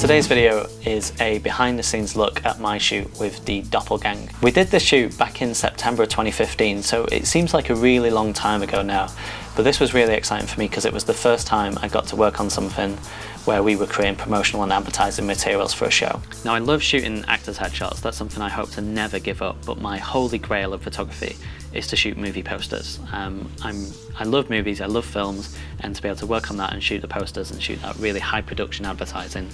Today's video is a behind the scenes look at my shoot with the Doppel Gang. We did this shoot back in September 2015, so it seems like a really long time ago now, but this was really exciting for me because it was the first time I got to work on something where we were creating promotional and advertising materials for a show. Now, I love shooting actors' headshots. That's something I hope to never give up, but my holy grail of photography is to shoot movie posters. I love movies, I love films, and to be able to work on that and shoot the posters and shoot that really high production advertising,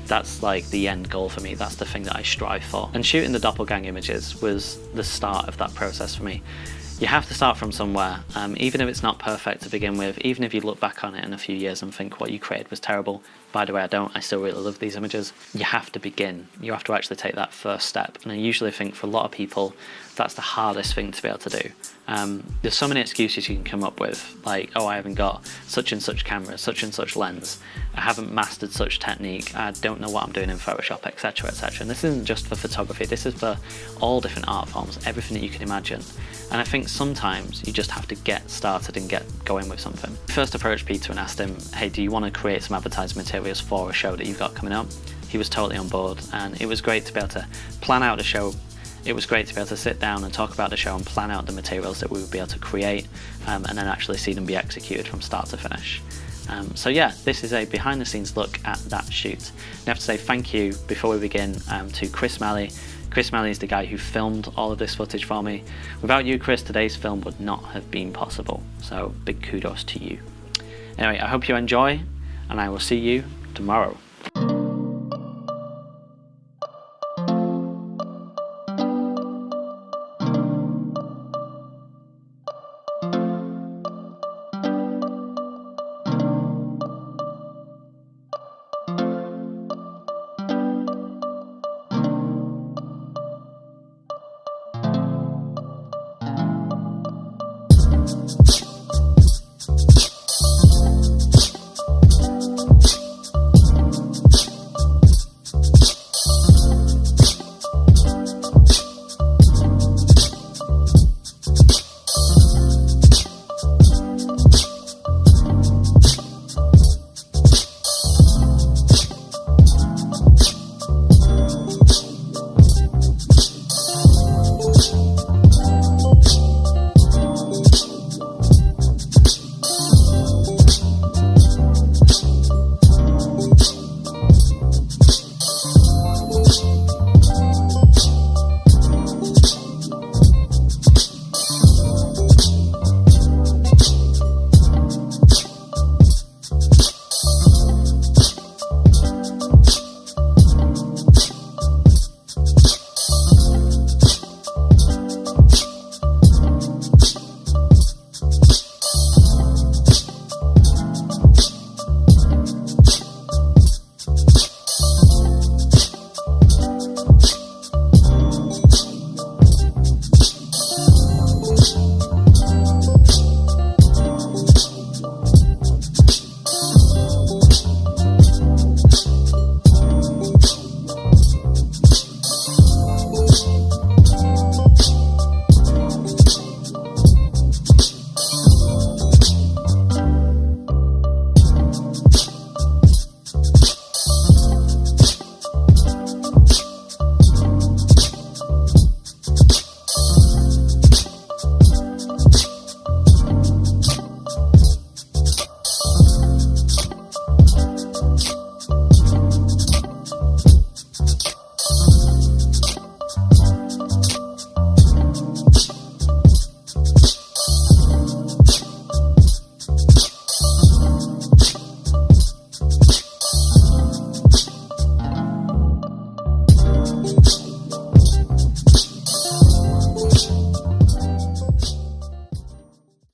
that's like the end goal for me. That's the thing that I strive for. And shooting the Doppel Gang images was the start of that process for me. You have to start from somewhere, even if it's not perfect to begin with, even if you look back on it in a few years and think what you created was terrible. By the way, I don't, I still really love these images. You have to begin. You have to actually take that first step. And I usually think for a lot of people, that's the hardest thing to be able to do. There's so many excuses you can come up with, like, oh, I haven't got such and such camera, such and such lens, I haven't mastered such technique, I don't know what I'm doing in Photoshop, etc, etc. And this isn't just for photography, this is for all different art forms, everything that you can imagine. And I think sometimes you just have to get started and get going with something. I first approached Peter and asked him, hey, do you want to create some advertising materials for a show that you've got coming up? He was totally on board, and it was great to be able to plan out a show. It was great to be able to sit down and talk about the show and plan out the materials that we would be able to create, and then actually see them be executed from start to finish. So yeah, this is a behind the scenes look at that shoot. I have to say thank you before we begin to Chris Malley. Chris Malley is the guy who filmed all of this footage for me. Without you, Chris, today's film would not have been possible. So big kudos to you. Anyway, I hope you enjoy, and I will see you tomorrow.